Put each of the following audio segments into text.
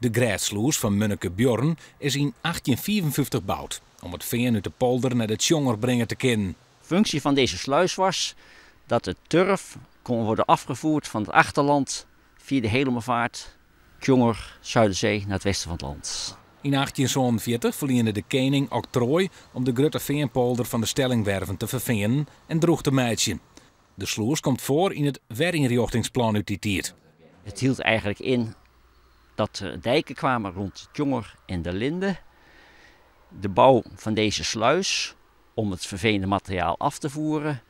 De Grijssluis van Munneke Bjorn is in 1854 gebouwd om het veen uit de polder naar de Tjonger brengen te kennen. De functie van deze sluis was dat het turf kon worden afgevoerd van het achterland via de Helemervaart, Tjonger, Zuiderzee naar het westen van het land. In 1847 verleende de koning octrooi om de grote veenpolder van de Stellingwerven te vervenen en droeg te meidje. De sluis komt voor in het werinrichtingsplan uit die tijd. Het hield eigenlijk in dat er dijken kwamen rond de Tjonger en de Linde. De bouw van deze sluis om het verveende materiaal af te voeren.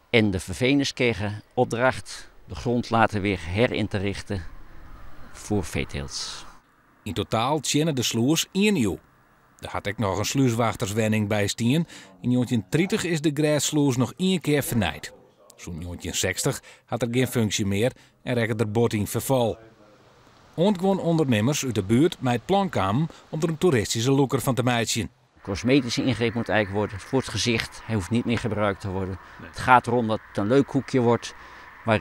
En de verveners kregen opdracht de grond later weer herin te richten voor veeteelt. In totaal tjenne de sluis 1 eeuw. Er had ik nog een sluiswachterswenning bij staan. In 1930 is de Grijssluis nog 1 keer vernaaid. Zo'n 1960 had er geen functie meer en rekte er bot in verval. Gewoon ondernemers uit de buurt met het plan kwamen om er een toeristische loeker van te maken. Cosmetische ingreep moet eigenlijk worden voor het gezicht. Hij hoeft niet meer gebruikt te worden. Nee. Het gaat erom dat het een leuk hoekje wordt waar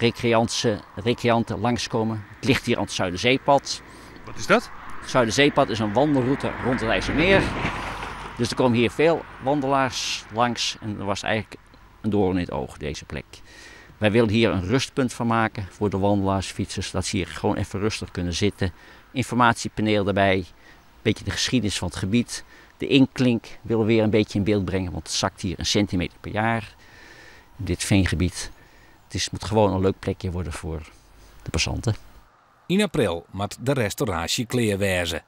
recreanten langskomen. Het ligt hier aan het Zuiderzeepad. Wat is dat? Het Zuiderzeepad is een wandelroute rond het IJsselmeer. Dus er komen hier veel wandelaars langs en dat was eigenlijk een doorn in het oog, deze plek. Wij willen hier een rustpunt van maken voor de wandelaars, fietsers, dat ze hier gewoon even rustig kunnen zitten. Informatiepaneel erbij, een beetje de geschiedenis van het gebied. De inklink willen we weer een beetje in beeld brengen, want het zakt hier 1 centimeter per jaar. Dit veengebied. Het moet gewoon een leuk plekje worden voor de passanten. In april moet de restauratie klaar wezen.